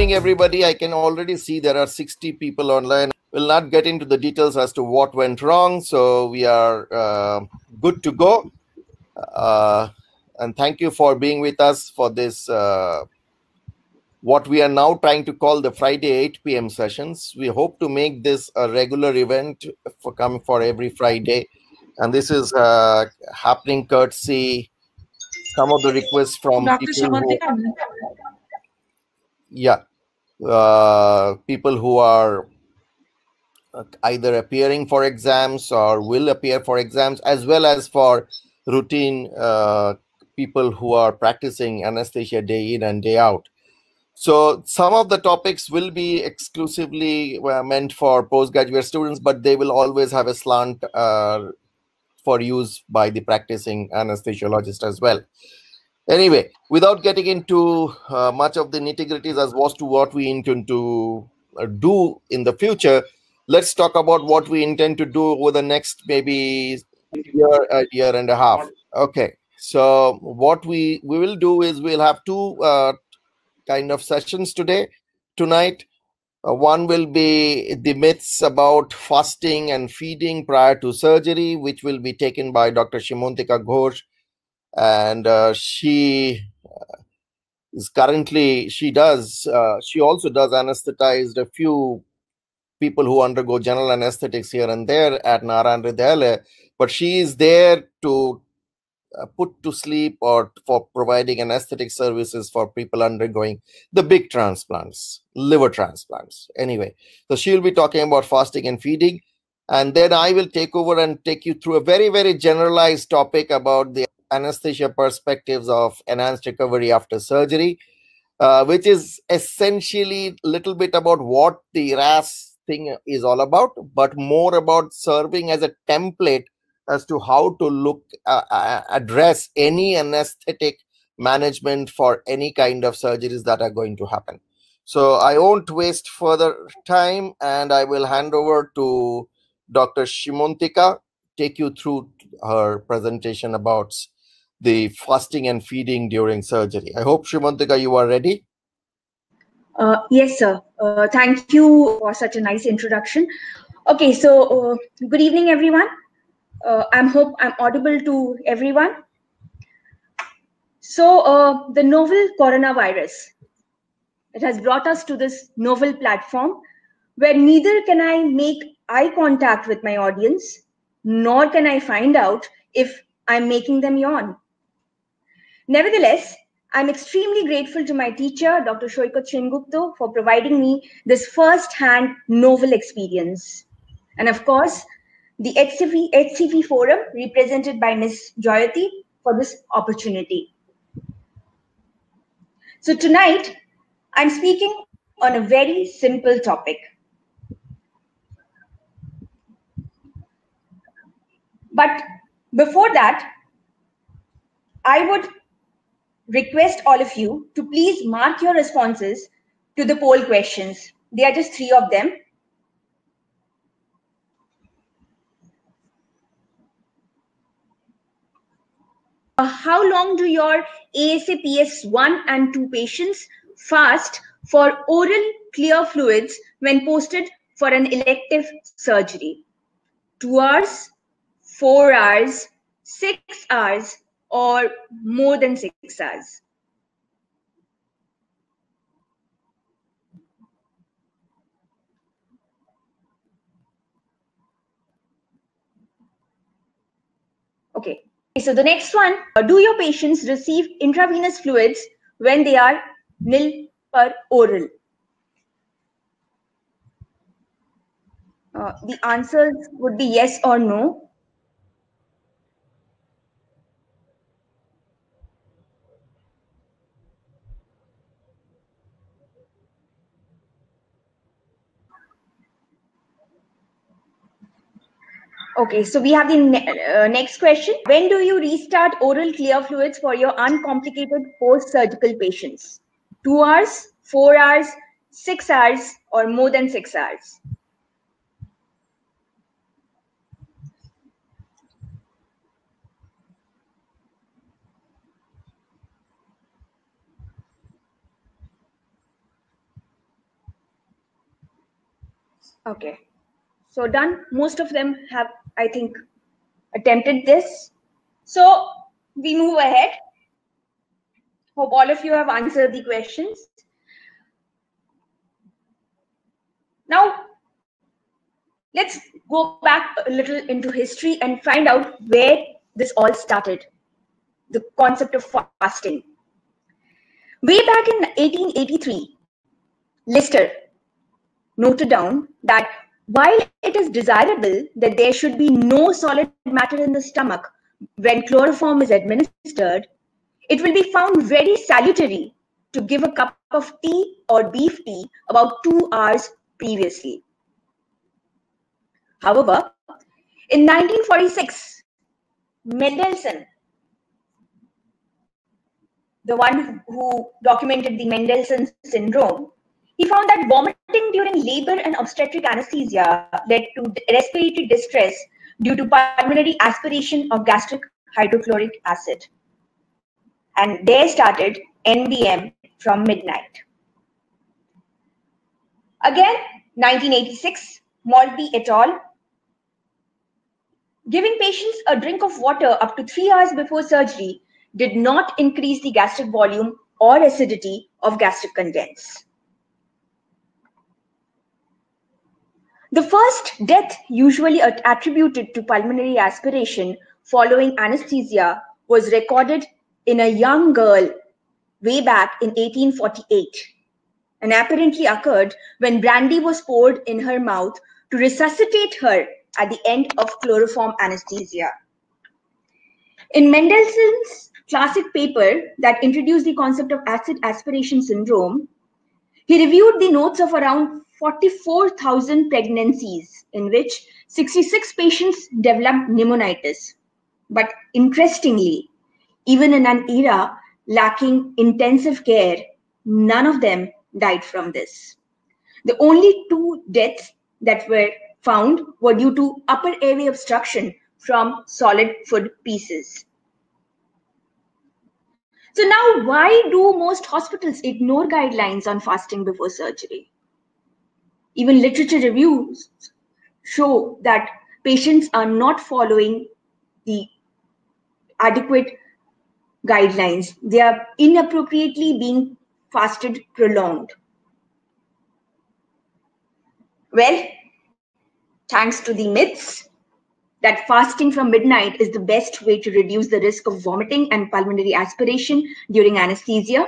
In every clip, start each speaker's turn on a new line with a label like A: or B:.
A: evening, everybody. I can already see there are 60 people online. We'll not get into the details as to what went wrong. So we are good to go. And thank you for being with us for this, what we are now trying to call the Friday 8 p.m. sessions. We hope to make this a regular event for coming for every Friday. And this is happening courtesy some of the requests from
B: Dr.
A: people
B: Simantika.
A: people who are either appearing for exams or will appear for exams, as well as for routine people who are practicing anesthesia day in and day out. So some of the topics will be exclusively meant for postgraduate students, but they will always have a slant for use by the practicing anesthesiologist as well. Anyway, without getting into much of the nitty-gritties as was to what we intend to do in the future, let's talk about what we intend to do over the next maybe a year and a half. Okay, so what we will do is we'll have two kind of sessions tonight. One will be the myths about fasting and feeding prior to surgery, which will be taken by Dr. Simantika Ghosh. And she is currently, she also does anesthetized a few people who undergo general anesthetics here and there at Narayan Hridayalaya, but she is there to put to sleep or for providing anesthetic services for people undergoing the big transplants, liver transplants. Anyway, so she'll be talking about fasting and feeding. And then I will take over and take you through a very, very generalized topic about the anesthesia perspectives of enhanced recovery after surgery, which is essentially a little bit about what the RAS thing is all about, but more about serving as a template as to how to address any anesthetic management for any kind of surgeries that are going to happen. So I won't waste further time, and I will hand over to Dr. Simantika, take you through her presentation about the fasting and feeding during surgery. I hope, Simantika, you are ready.
C: Yes, sir. Thank you for such a nice introduction. Okay, so good evening, everyone. I hope I'm audible to everyone. So the novel coronavirus, it has brought us to this novel platform where neither can I make eye contact with my audience, nor can I find out if I'm making them yawn. Nevertheless, I'm extremely grateful to my teacher, Dr. Shoikat Sengupta, for providing me this first-hand novel experience. And of course, the HCV Forum, represented by Ms. Joyati, for this opportunity. So tonight, I'm speaking on a very simple topic. But before that, I would request all of you to please mark your responses to the poll questions. There are just 3 of them. How long do your ASAPS1 and 2 patients fast for oral clear fluids when posted for an elective surgery? 2 hours, 4 hours, 6 hours, or more than 6 hours? Okay. So the next one, do your patients receive intravenous fluids when they are nil per oral? The answers would be yes or no. Okay, so we have the next question. When do you restart oral clear fluids for your uncomplicated post-surgical patients? 2 hours, 4 hours, 6 hours, or more than 6 hours? Okay. So done. Most of them have, I think, attempted this. So we move ahead. Hope all of you have answered the questions. Now, let's go back a little into history and find out where this all started, the concept of fasting. Way back in 1883, Lister noted down that while it is desirable that there should be no solid matter in the stomach when chloroform is administered, it will be found very salutary to give a cup of tea or beef tea about 2 hours previously. However, in 1946, Mendelssohn, the one who documented the Mendelssohn syndrome, he found that vomiting during labor and obstetric anesthesia led to respiratory distress due to pulmonary aspiration of gastric hydrochloric acid. And there started NBM from midnight. Again, 1986, Maltby et al. Giving patients a drink of water up to 3 hours before surgery did not increase the gastric volume or acidity of gastric contents. The first death usually attributed to pulmonary aspiration following anesthesia was recorded in a young girl way back in 1848 and apparently occurred when brandy was poured in her mouth to resuscitate her at the end of chloroform anesthesia. In Mendelssohn's classic paper that introduced the concept of acid aspiration syndrome, he reviewed the notes of around 44,000 pregnancies in which 66 patients developed pneumonitis. But interestingly, even in an era lacking intensive care, none of them died from this. The only 2 deaths that were found were due to upper airway obstruction from solid food pieces. So now, why do most hospitals ignore guidelines on fasting before surgery? Even literature reviews show that patients are not following the adequate guidelines. They are inappropriately being fasted prolonged. Well, thanks to the myths that fasting from midnight is the best way to reduce the risk of vomiting and pulmonary aspiration during anesthesia,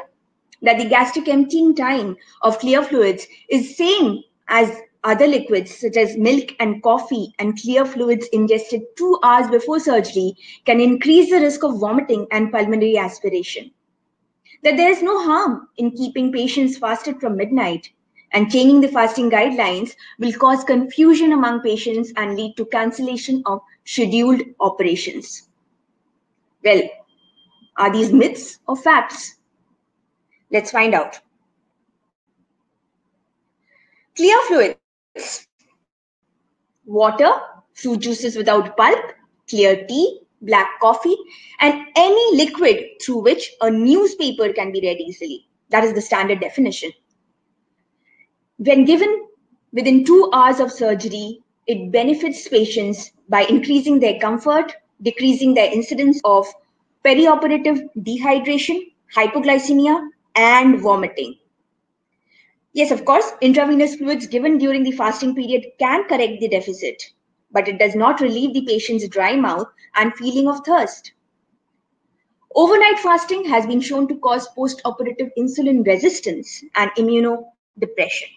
C: that the gastric emptying time of clear fluids is same as other liquids such as milk and coffee, and clear fluids ingested 2 hours before surgery can increase the risk of vomiting and pulmonary aspiration. That there is no harm in keeping patients fasted from midnight, and changing the fasting guidelines will cause confusion among patients and lead to cancellation of scheduled operations. Well, are these myths or facts? Let's find out. Clear fluids, water, fruit juices without pulp, clear tea, black coffee, and any liquid through which a newspaper can be read easily. That is the standard definition. When given within 2 hours of surgery, it benefits patients by increasing their comfort, decreasing their incidence of perioperative dehydration, hypoglycemia, and vomiting. Yes, of course, intravenous fluids given during the fasting period can correct the deficit, but it does not relieve the patient's dry mouth and feeling of thirst. Overnight fasting has been shown to cause post-operative insulin resistance and immunodepression.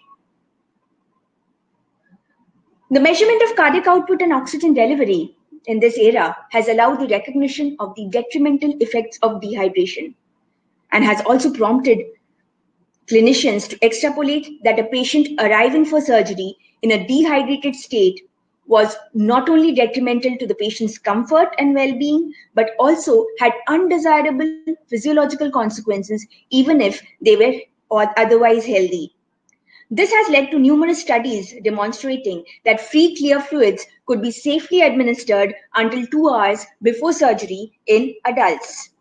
C: The measurement of cardiac output and oxygen delivery in this era has allowed the recognition of the detrimental effects of dehydration and has also prompted clinicians to extrapolate that a patient arriving for surgery in a dehydrated state was not only detrimental to the patient's comfort and well-being, but also had undesirable physiological consequences, even if they were otherwise healthy. This has led to numerous studies demonstrating that free clear fluids could be safely administered until 2 hours before surgery in adults.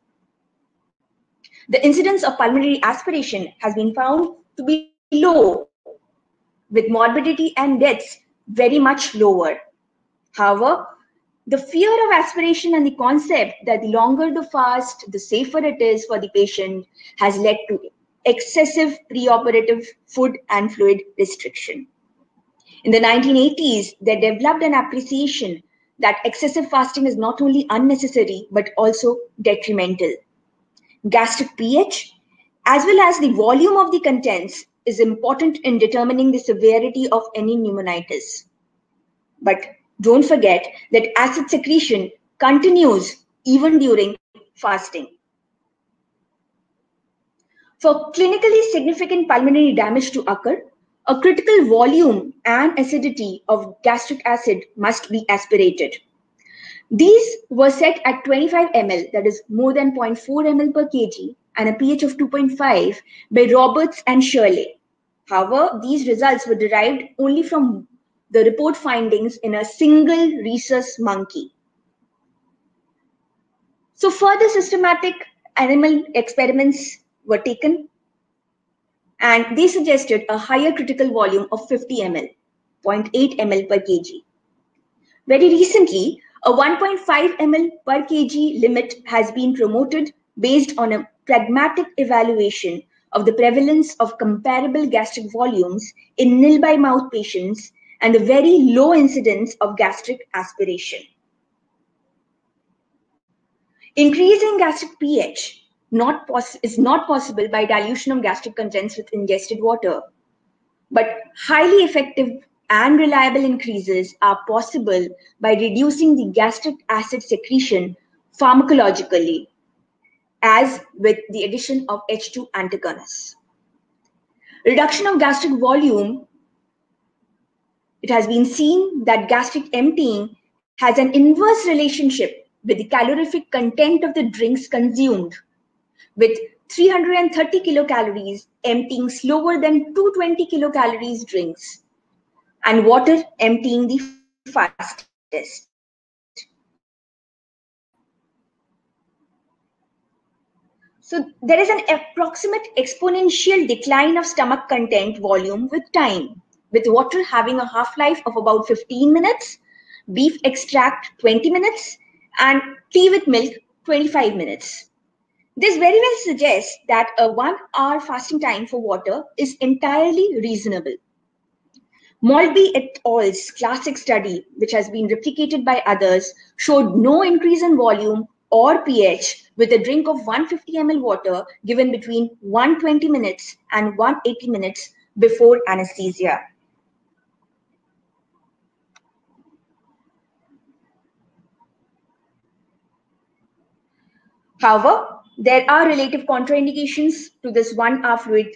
C: The incidence of pulmonary aspiration has been found to be low, with morbidity and deaths very much lower. However, the fear of aspiration and the concept that the longer the fast, the safer it is for the patient has led to excessive preoperative food and fluid restriction. In the 1980s, they developed an appreciation that excessive fasting is not only unnecessary but also detrimental. Gastric pH, as well as the volume of the contents, is important in determining the severity of any pneumonitis. But don't forget that acid secretion continues even during fasting. For clinically significant pulmonary damage to occur, a critical volume and acidity of gastric acid must be aspirated. These were set at 25 ml, that is more than 0.4 ml per kg, and a pH of 2.5 by Roberts and Shirley. However, these results were derived only from the report findings in a single rhesus monkey. So further systematic animal experiments were taken, and they suggested a higher critical volume of 50 ml, 0.8 ml per kg. Very recently, a 1.5 ml per kg limit has been promoted based on a pragmatic evaluation of the prevalence of comparable gastric volumes in nil-by-mouth patients and the very low incidence of gastric aspiration. Increasing gastric pH is not possible by dilution of gastric contents with ingested water, but highly effective and reliable increases are possible by reducing the gastric acid secretion pharmacologically, as with the addition of H2 antagonists. Reduction of gastric volume, it has been seen that gastric emptying has an inverse relationship with the calorific content of the drinks consumed, with 330 kilocalories emptying slower than 220 kilocalories drinks, and water emptying the fastest. So there is an approximate exponential decline of stomach content volume with time, with water having a half-life of about 15 minutes, beef extract 20 minutes, and tea with milk 25 minutes. This very well suggests that a 1 hour fasting time for water is entirely reasonable. Maltby et al.'s classic study, which has been replicated by others, showed no increase in volume or pH with a drink of 150 ml water given between 120 minutes and 180 minutes before anesthesia. However, there are relative contraindications to this 1 hour fluid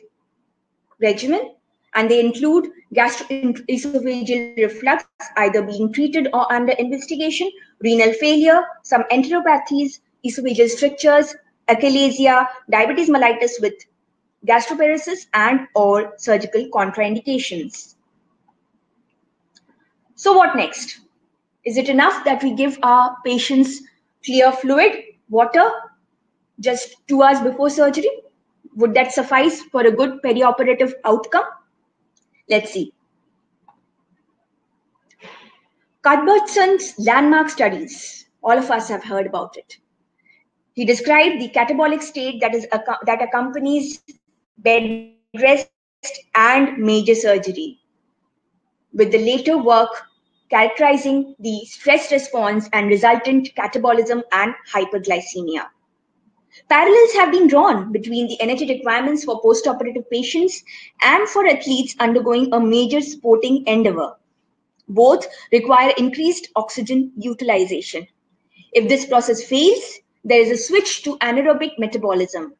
C: regimen, and they include gastroesophageal reflux either being treated or under investigation, renal failure, some enteropathies, esophageal strictures, achalasia, diabetes mellitus with gastroparesis, and or surgical contraindications. So what next? Is it enough that we give our patients clear fluid, water, just 2 hours before surgery? Would that suffice for a good perioperative outcome? Let's see. Cuthbertson's landmark studies, all of us have heard about it. He described the catabolic state that accompanies bed rest and major surgery, with the later work characterizing the stress response and resultant catabolism and hyperglycemia. Parallels have been drawn between the energy requirements for postoperative patients and for athletes undergoing a major sporting endeavor. Both require increased oxygen utilization. If this process fails, there is a switch to anaerobic metabolism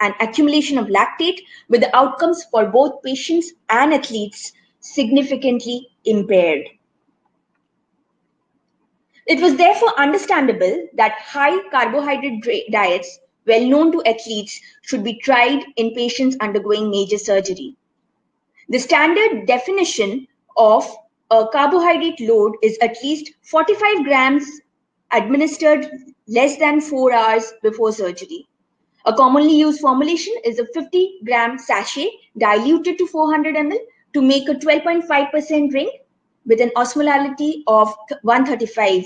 C: and accumulation of lactate, with the outcomes for both patients and athletes significantly impaired. It was therefore understandable that high carbohydrate diets well known to athletes should be tried in patients undergoing major surgery. The standard definition of a carbohydrate load is at least 45 grams administered less than 4 hours before surgery. A commonly used formulation is a 50-gram sachet diluted to 400 ml to make a 12.5% drink. with an osmolality of 135,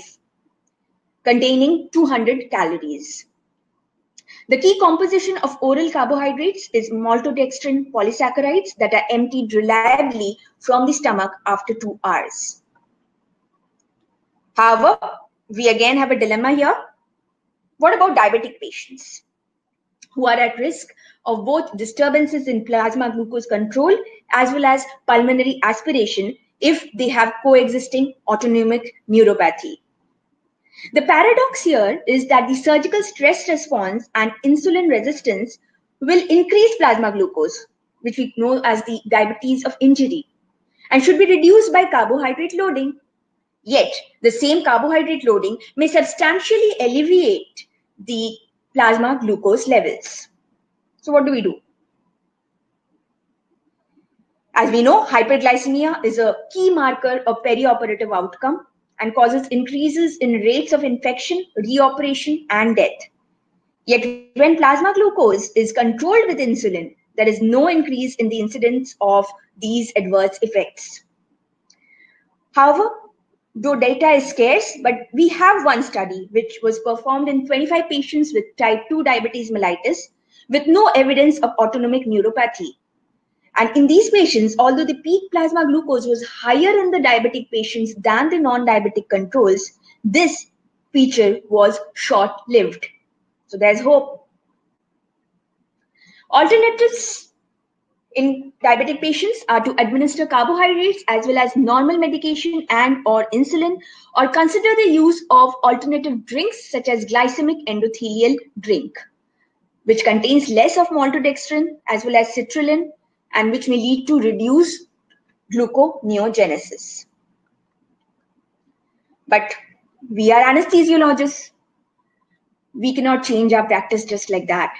C: containing 200 calories. The key composition of oral carbohydrates is maltodextrin polysaccharides that are emptied reliably from the stomach after 2 hours. However, we again have a dilemma here. What about diabetic patients who are at risk of both disturbances in plasma glucose control as well as pulmonary aspiration if they have coexisting autonomic neuropathy? The paradox here is that the surgical stress response and insulin resistance will increase plasma glucose, which we know as the diabetes of injury, and should be reduced by carbohydrate loading. Yet, the same carbohydrate loading may substantially alleviate the plasma glucose levels. So what do we do? As we know, hyperglycemia is a key marker of perioperative outcome and causes increases in rates of infection, reoperation, and death. Yet when plasma glucose is controlled with insulin, there is no increase in the incidence of these adverse effects. However, though data is scarce, but we have one study which was performed in 25 patients with type 2 diabetes mellitus with no evidence of autonomic neuropathy. And in these patients, although the peak plasma glucose was higher in the diabetic patients than the non-diabetic controls, this feature was short-lived. So there's hope. Alternatives in diabetic patients are to administer carbohydrates as well as normal medication and or insulin, or consider the use of alternative drinks such as glycemic endothelial drink, which contains less of maltodextrin as well as citrulline, and which may lead to reduced gluconeogenesis. But we are anesthesiologists. We cannot change our practice just like that.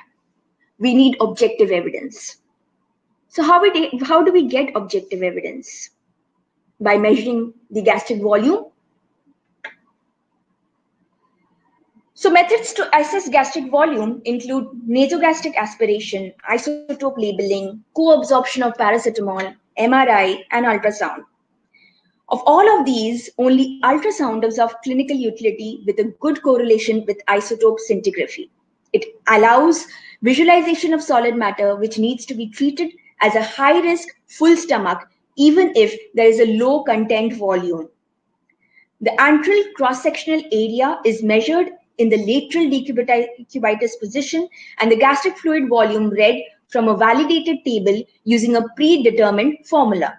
C: We need objective evidence. So how do we get objective evidence? By measuring the gastric volume. So methods to assess gastric volume include nasogastric aspiration, isotope labeling, co-absorption of paracetamol, MRI, and ultrasound. Of all of these, only ultrasound is of clinical utility with a good correlation with isotope scintigraphy. It allows visualization of solid matter which needs to be treated as a high-risk full stomach even if there is a low content volume. The antral cross-sectional area is measured in the lateral decubitus position and the gastric fluid volume read from a validated table using a predetermined formula.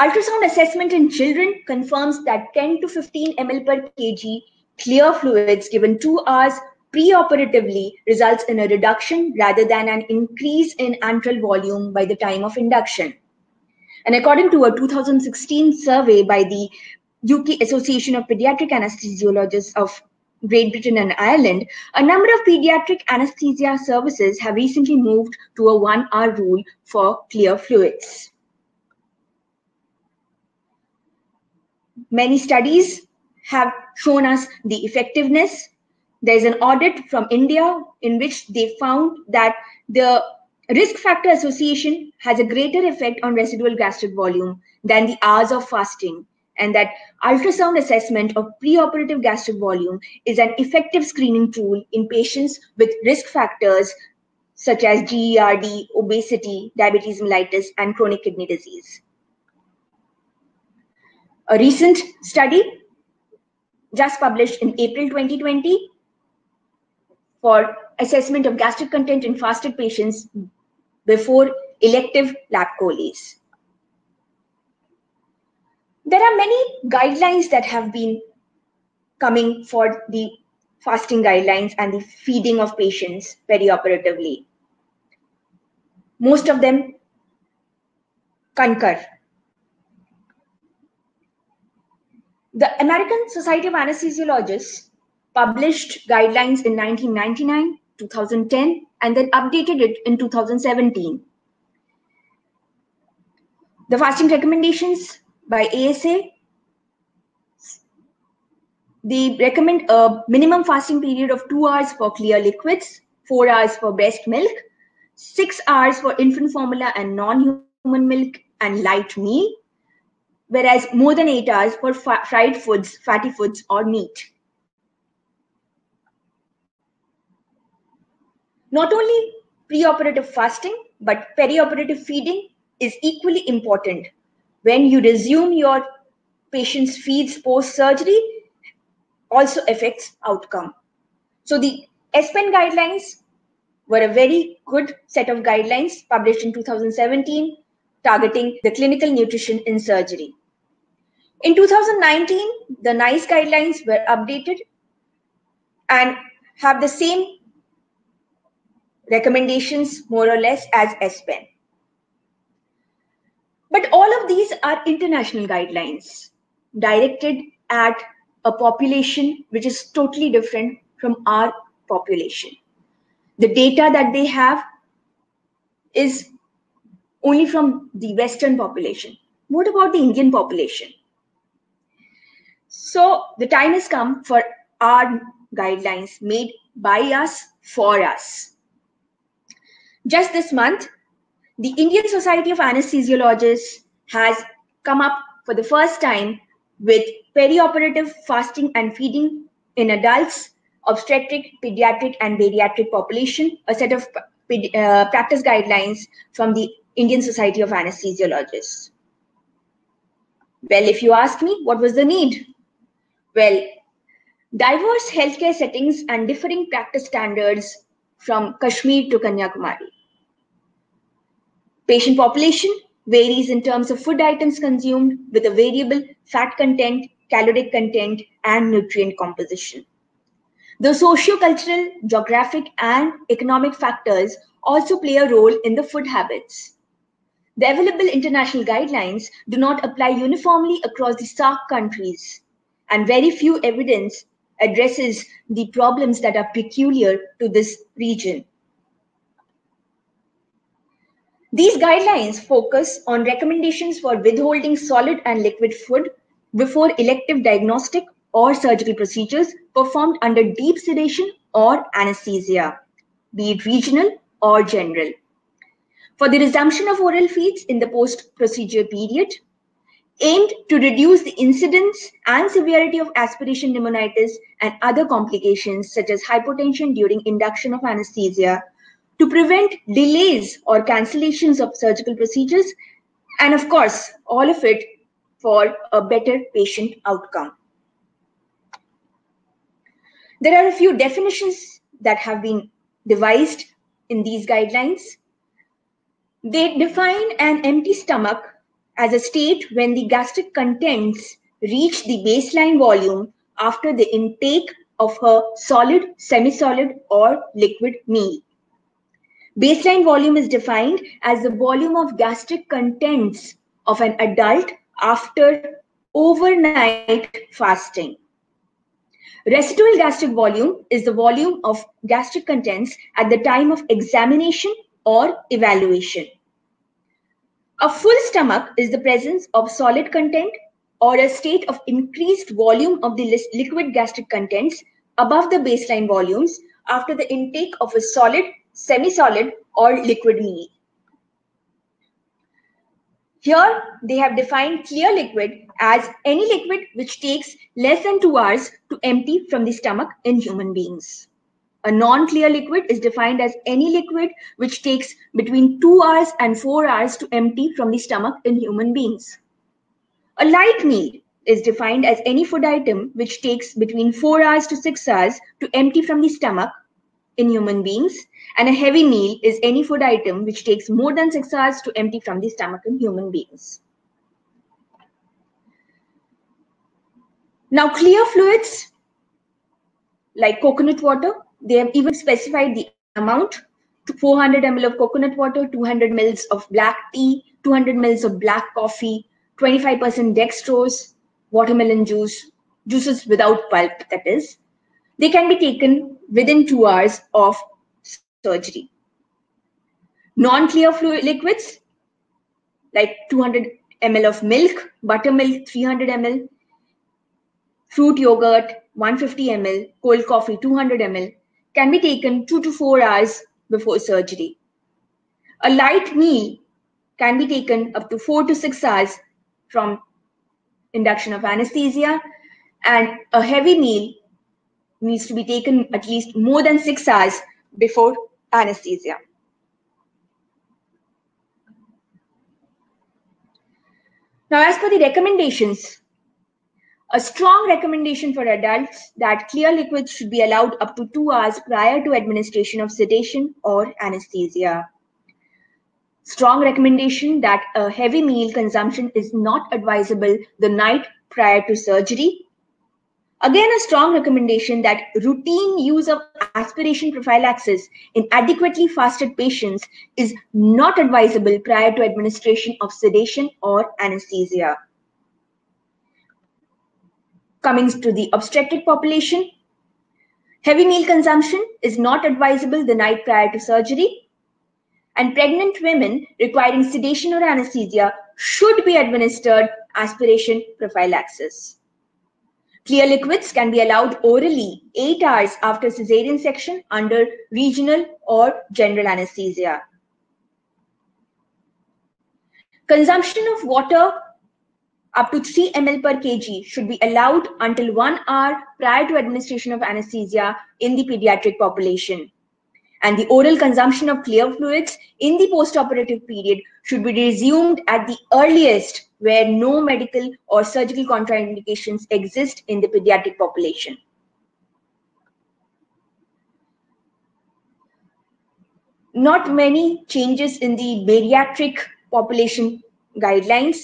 C: Ultrasound assessment in children confirms that 10 to 15 ml per kg clear fluids given 2 hours preoperatively results in a reduction rather than an increase in antral volume by the time of induction. And according to a 2016 survey by the UK Association of Pediatric Anesthesiologists of Great Britain and Ireland, a number of pediatric anesthesia services have recently moved to a 1 hour rule for clear fluids. Many studies have shown us the effectiveness. There's an audit from India in which they found that the risk factor association has a greater effect on residual gastric volume than the hours of fasting, and that ultrasound assessment of preoperative gastric volume is an effective screening tool in patients with risk factors such as GERD, obesity, diabetes mellitus, and chronic kidney disease. A recent study just published in April 2020 for assessment of gastric content in fasted patients before elective lap choles. There are many guidelines that have been coming for the fasting guidelines and the feeding of patients perioperatively. Most of them concur. The American Society of Anesthesiologists published guidelines in 1999, 2010, and then updated it in 2017. The fasting recommendations by ASA, they recommend a minimum fasting period of 2 hours for clear liquids, 4 hours for breast milk, 6 hours for infant formula and non-human human milk and light meal, whereas more than 8 hours for fried foods, fatty foods, or meat. Not only preoperative fasting, but perioperative feeding is equally important. When you resume your patient's feeds post-surgery, also affects outcome. So the SPEN guidelines were a very good set of guidelines published in 2017 targeting the clinical nutrition in surgery. In 2019, the NICE guidelines were updated and have the same recommendations more or less as SPEN. But all of these are international guidelines directed at a population which is totally different from our population. The data that they have is only from the Western population. What about the Indian population? So the time has come for our guidelines made by us, for us. Just this month, the Indian Society of Anesthesiologists has come up for the first time with perioperative fasting and feeding in adults, obstetric, pediatric, and bariatric population, a set of practice guidelines from the Indian Society of Anesthesiologists. Well, if you ask me, what was the need? Well, diverse healthcare settings and differing practice standards from Kashmir to Kanyakumari. Patient population varies in terms of food items consumed with a variable fat content, caloric content, and nutrient composition. The socio-cultural, geographic, and economic factors also play a role in the food habits. The available international guidelines do not apply uniformly across the SAARC countries, and very few evidence addresses the problems that are peculiar to this region. These guidelines focus on recommendations for withholding solid and liquid food before elective diagnostic or surgical procedures performed under deep sedation or anesthesia, be it regional or general. For the resumption of oral feeds in the post-procedure period, aimed to reduce the incidence and severity of aspiration pneumonitis and other complications such as hypotension during induction of anesthesia, to prevent delays or cancellations of surgical procedures, and of course, all of it for a better patient outcome. There are a few definitions that have been devised in these guidelines. They define an empty stomach as a state when the gastric contents reach the baseline volume after the intake of a solid, semi-solid, or liquid meal. Baseline volume is defined as the volume of gastric contents of an adult after overnight fasting. Residual gastric volume is the volume of gastric contents at the time of examination or evaluation. A full stomach is the presence of solid content or a state of increased volume of the liquid gastric contents above the baseline volumes after the intake of a solid, semi-solid, or liquid meal. Here, they have defined clear liquid as any liquid which takes less than 2 hours to empty from the stomach in human beings. A non-clear liquid is defined as any liquid which takes between 2 hours and 4 hours to empty from the stomach in human beings. A light meal is defined as any food item which takes between 4 hours to 6 hours to empty from the stomach in human beings, and a heavy meal is any food item which takes more than 6 hours to empty from the stomach in human beings. Now, clear fluids like coconut water, they have even specified the amount to 400 ml of coconut water, 200 ml of black tea, 200 ml of black coffee, 25% dextrose, watermelon juice, juices without pulp, that is. They can be taken within 2 hours of surgery. Non-clear fluid liquids like 200 ml of milk, buttermilk 300 ml, fruit yogurt 150 ml, cold coffee 200 ml can be taken 2 to 4 hours before surgery. A light meal can be taken up to 4 to 6 hours from induction of anesthesia, and a heavy meal needs to be taken at least more than 6 hours before anesthesia. Now, as per the recommendations, a strong recommendation for adults that clear liquids should be allowed up to 2 hours prior to administration of sedation or anesthesia. Strong recommendation that a heavy meal consumption is not advisable the night prior to surgery. Again, a strong recommendation that routine use of aspiration prophylaxis in adequately fasted patients is not advisable prior to administration of sedation or anesthesia. Coming to the obstetric population, heavy meal consumption is not advisable the night prior to surgery, and pregnant women requiring sedation or anesthesia should be administered aspiration prophylaxis. Clear liquids can be allowed orally 8 hours after cesarean section under regional or general anesthesia. Consumption of water up to 3 ml per kg should be allowed until 1 hour prior to administration of anesthesia in the pediatric population. And the oral consumption of clear fluids in the postoperative period should be resumed at the earliest where no medical or surgical contraindications exist in the pediatric population. Not many changes in the bariatric population guidelines,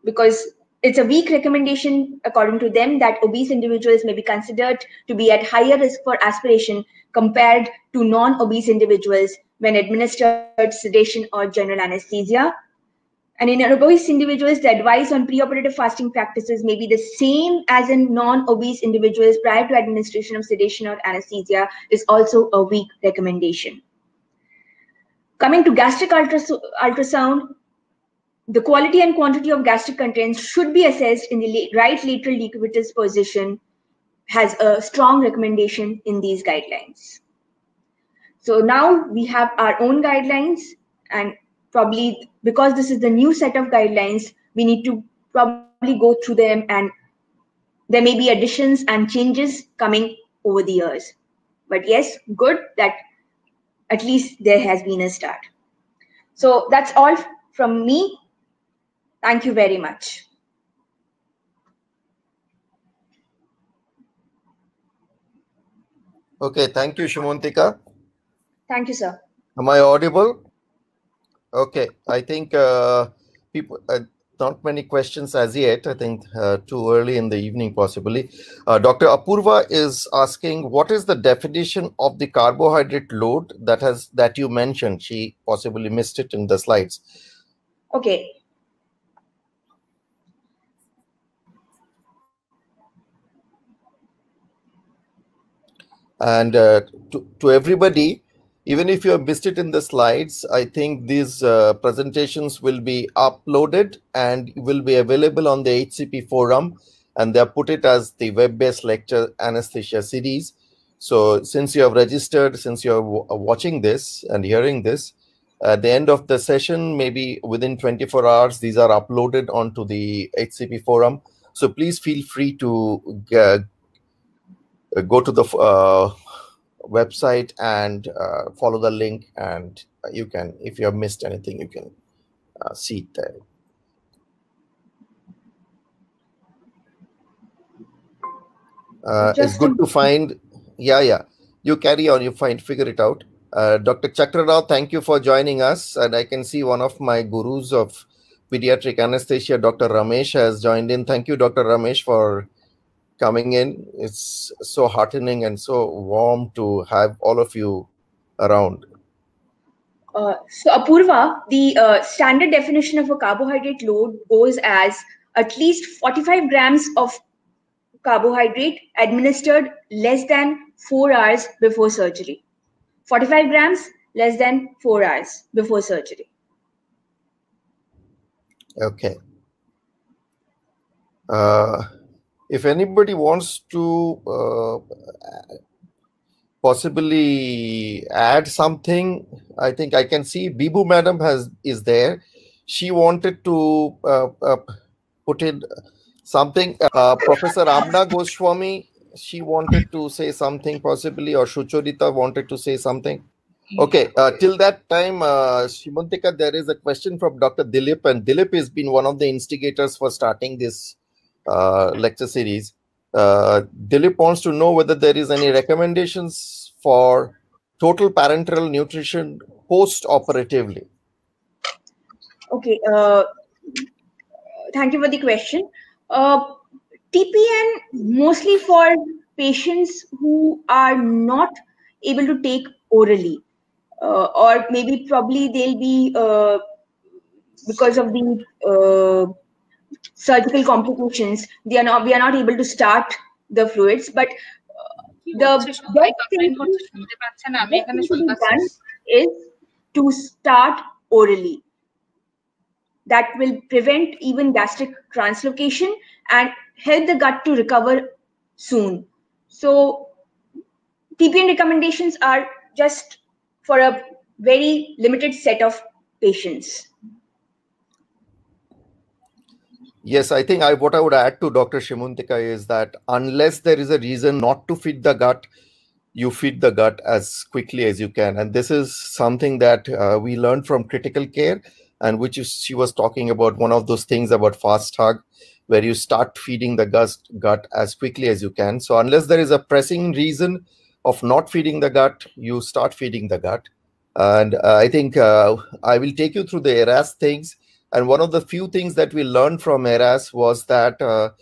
C: because it's a weak recommendation according to them that obese individuals may be considered to be at higher risk for aspiration compared to non-obese individuals when administered sedation or general anesthesia. And in obese individuals, the advice on preoperative fasting practices may be the same as in non-obese individuals prior to administration of sedation or anesthesia is also a weak recommendation. Coming to gastric ultrasound, the quality and quantity of gastric contents should be assessed in the right lateral decubitus position, has a strong recommendation in these guidelines. So now we have our own guidelines, and probably because this is the new set of guidelines, we need to probably go through them, and there may be additions and changes coming over the years. But yes, good that at least there has been a start. So that's all from me. Thank you very much.
A: Okay, thank you, Simantika.
C: Thank you, sir.
A: Am I audible? Okay, I think people, not many questions as yet. I think too early in the evening, possibly. Dr. Apurva is asking, what is the definition of the carbohydrate load that you mentioned? She possibly missed it in the slides.
C: Okay.
A: And to everybody, even if you have missed it in the slides, I think these presentations will be uploaded and will be available on the HCP forum, and they put it as the web-based lecture anesthesia series. So since you have registered, since you are watching this and hearing this, at the end of the session, maybe within 24 hours, these are uploaded onto the HCP forum. So please feel free to go to the website and follow the link, and you can, if you have missed anything, you can see it there. It's good to find. Yeah, you carry on, figure it out. Dr. Chakrarao, thank you for joining us, and I can see one of my gurus of pediatric anesthesia, Dr. Ramesh, has joined in. Thank you, Dr. Ramesh, for coming in. It's so heartening and so warm to have all of you around.
C: So Apurva, the standard definition of a carbohydrate load goes as at least 45 grams of carbohydrate administered less than 4 hours before surgery. 45 grams less than 4 hours before surgery.
A: Okay. If anybody wants to possibly add something, I think I can see Bibu madam is there. she wanted to put in something. Professor Amna Goswami, she wanted to say something possibly, or Shuchodita wanted to say something. Okay, till that time, Simantika, there is a question from Dr. Dilip, and Dilip has been one of the instigators for starting this lecture series. Dilip wants to know whether there is any recommendations for total parenteral nutrition post-operatively.
C: Okay, thank you for the question. TPN mostly for patients who are not able to take orally, or maybe probably they'll be because of the surgical complications. We are not able to start the fluids, but the best thing to be done is to start orally. That will prevent even gastric translocation and help the gut to recover soon. So TPN recommendations are just for a very limited set of patients.
A: Yes, I think what I would add to Dr. Shimuntika is that unless there is a reason not to feed the gut, you feed the gut as quickly as you can. And this is something that we learned from critical care, and which is, she was talking about one of those things about fast hug, where you start feeding the gut as quickly as you can. So unless there is a pressing reason of not feeding the gut, you start feeding the gut. And I think I will take you through the ERAS things. And one of the few things that we learned from ERAS was that that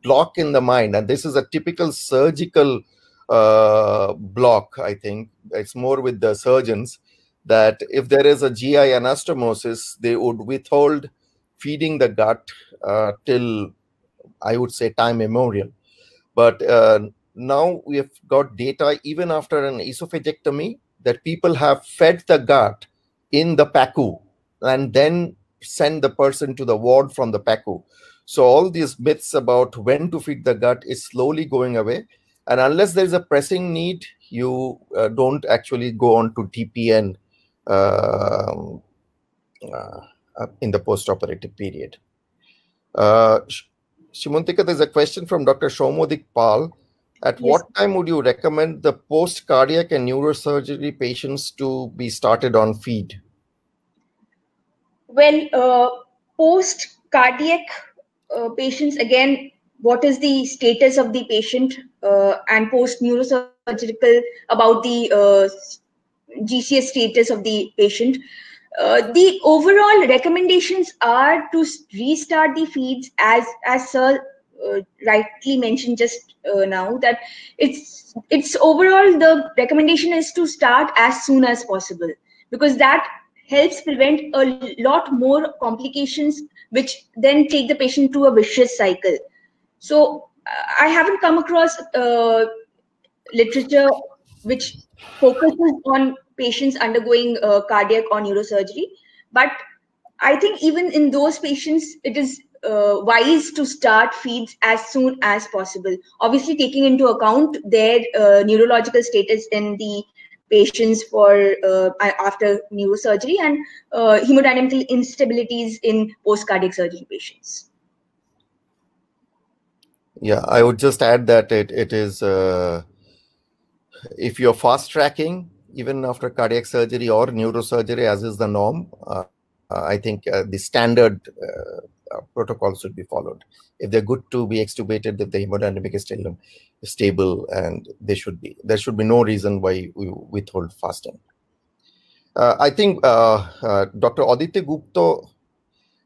A: block in the mind, and this is a typical surgical block. I think it's more with the surgeons, that if there is a GI anastomosis, they would withhold feeding the gut till, I would say, time immemorial. But now we have got data even after an esophagectomy that people have fed the gut in the PACU and then send the person to the ward from the PACU. So all these myths about when to feed the gut is slowly going away. And unless there is a pressing need, you don't actually go on to TPN in the post-operative period. Shimuntika, there's a question from Dr. Shomodik Pal. At what time would you recommend the post-cardiac and neurosurgery patients to be started on feed?
C: Well, post-cardiac patients, again, what is the status of the patient, and post-neurosurgical about the GCS status of the patient. The overall recommendations are to restart the feeds, as Sir rightly mentioned just now, that it's overall the recommendation is to start as soon as possible, because that helps prevent a lot more complications, which then take the patient to a vicious cycle. So I haven't come across literature which focuses on patients undergoing cardiac or neurosurgery, but I think even in those patients, it is wise to start feeds as soon as possible. Obviously, taking into account their neurological status in the patients for after neurosurgery and hemodynamic instabilities in post-cardiac surgery patients.
A: Yeah, I would just add that it is, if you're fast tracking, even after cardiac surgery or neurosurgery, as is the norm, I think the standard protocols should be followed. If they're good to be extubated, if the hemodynamic is still stable, and there should be no reason why we withhold fasting. I think Dr. Aditya Gupta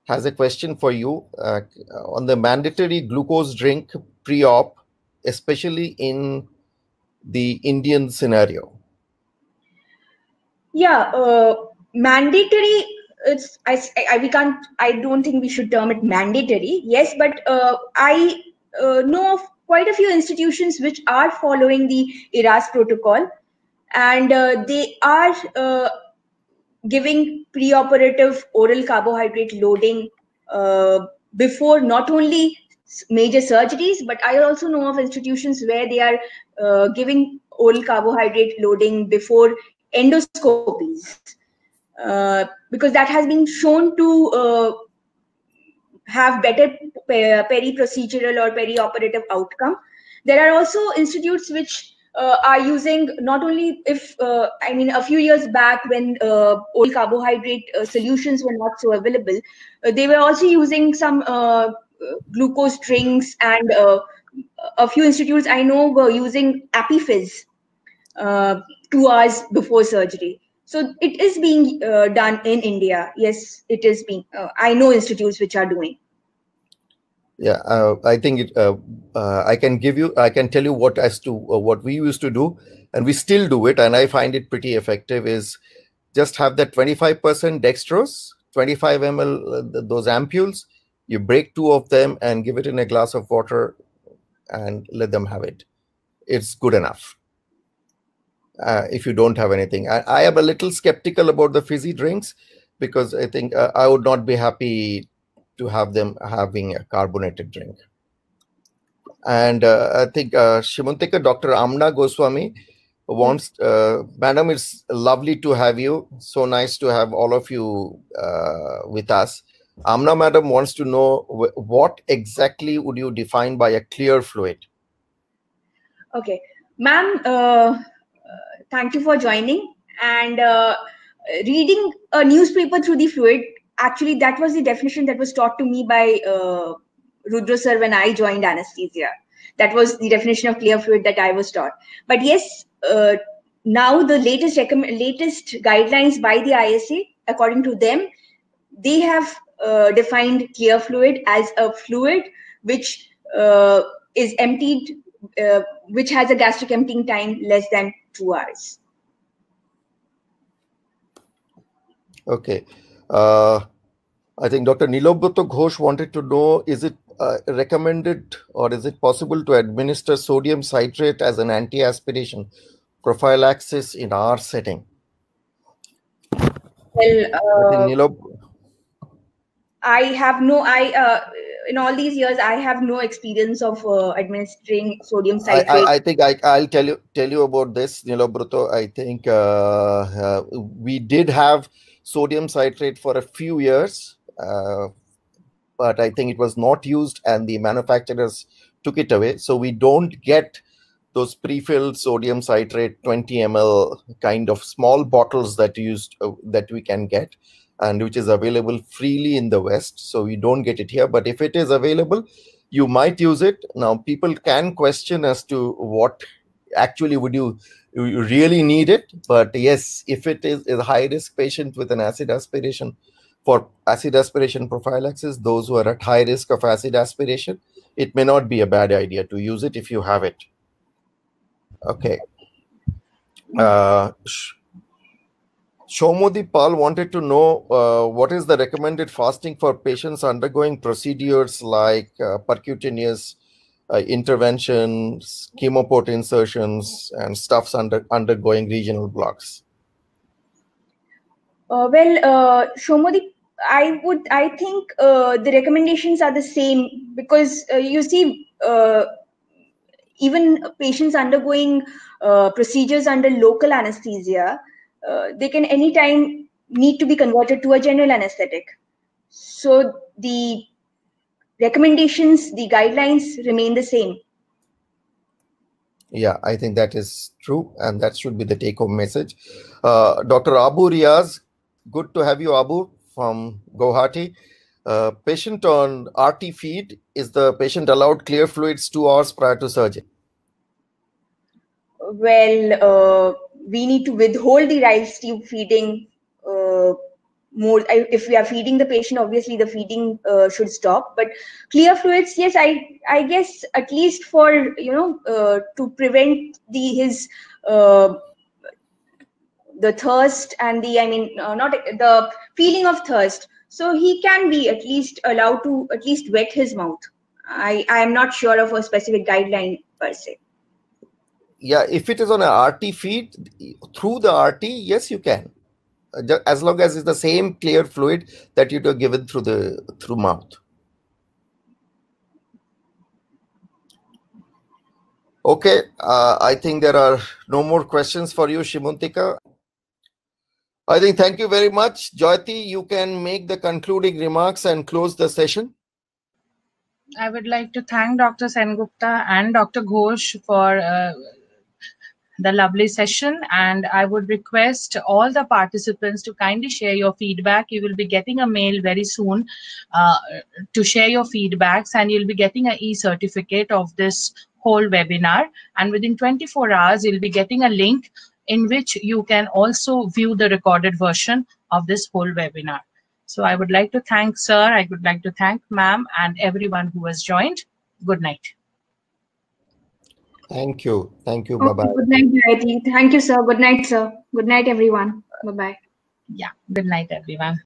A: has a question for you on the mandatory glucose drink pre-op, especially in the Indian scenario.
C: Yeah, mandatory. We can't. I don't think we should term it mandatory. Yes, but I know of quite a few institutions which are following the ERAS protocol, and they are giving preoperative oral carbohydrate loading before not only major surgeries, but I also know of institutions where they are giving oral carbohydrate loading before endoscopies. because that has been shown to have better peri-procedural or peri-operative outcome. There are also institutes which are using not only if I mean a few years back when oral carbohydrate solutions were not so available, they were also using some glucose drinks, and a few institutes I know were using Apifizz 2 hours before surgery. So it is being done in India. Yes, it is being. I know institutes which are doing.
A: Yeah, I think I can tell you what as to what we used to do, and we still do it, and I find it pretty effective. Is just have that 25% dextrose, 25 ml, those ampules. You break two of them and give it in a glass of water, and let them have it. It's good enough. If you don't have anything, I am a little skeptical about the fizzy drinks, because I think I would not be happy to have them having a carbonated drink. And I think Simantika, Dr. Amna Goswami wants, Madam, it's lovely to have you. So nice to have all of you with us. Amna Madam wants to know what exactly would you define by a clear fluid?
C: Okay, ma'am, thank you for joining. And reading a newspaper through the fluid, actually, that was the definition that was taught to me by Rudra sir when I joined anesthesia. That was the definition of clear fluid that I was taught. But yes, now the latest guidelines by the ISA, according to them, they have defined clear fluid as a fluid which is emptied, which has a gastric emptying time less than 2 hours.
A: Okay. I think Dr. Nilobruto Ghosh wanted to know, is it recommended or is it possible to administer sodium citrate as an anti-aspiration prophylaxis in our setting?
C: Well, I have no, in all these years, I have no experience of administering sodium citrate.
A: I think I'll tell you about this, Nilobruto. I think we did have sodium citrate for a few years, but I think it was not used and the manufacturers took it away. So we don't get those pre-filled sodium citrate 20 ml kind of small bottles that that we can get, and which is available freely in the West. So we don't get it here, but if it is available, you might use it. Now people can question as to what actually would you really need it, but yes, if it is a high risk patient with an acid aspiration, for acid aspiration prophylaxis, those who are at high risk of acid aspiration, it may not be a bad idea to use it if you have it. Okay. Shomodi Pal wanted to know what is the recommended fasting for patients undergoing procedures like percutaneous interventions, chemoport insertions, and stuffs undergoing regional blocks.
C: Shomodi, I think the recommendations are the same, because you see, even patients undergoing procedures under local anesthesia, they can anytime need to be converted to a general anesthetic. So the recommendations, the guidelines remain the same.
A: Yeah, I think that is true, and that should be the take-home message. Dr. Abu Riaz, good to have you, Abu, from Guwahati. Patient on RT feed, is the patient allowed clear fluids 2 hours prior to surgery?
C: Well, we need to withhold the rice tube feeding more. If we are feeding the patient, obviously the feeding should stop. But clear fluids, yes, I guess at least for to prevent the thirst and not the feeling of thirst. So he can be at least allowed to at least wet his mouth. I am not sure of a specific guideline per se.
A: Yeah, if it is on a RT feed, through the RT, yes, you can. As long as it's the same clear fluid that you have given through mouth. Okay, I think there are no more questions for you, Simantika. I think thank you very much. Jyoti, you can make the concluding remarks and close the session.
B: I would like to thank Dr. Sengupta and Dr. Ghosh for the lovely session, and I would request all the participants to kindly share your feedback. You will be getting a mail very soon uh, to share your feedbacks, and you'll be getting an e-certificate of this whole webinar, and within 24 hours you'll be getting a link in which you can also view the recorded version of this whole webinar. So I would like to thank sir, I would like to thank ma'am and everyone who has joined. Good night.
A: Thank you. Thank you.
C: Okay,
A: Bye-bye.
C: good night, Jayati. Thank you, sir. Good night, sir. Good night, everyone. Bye-bye.
B: Yeah, good night everyone.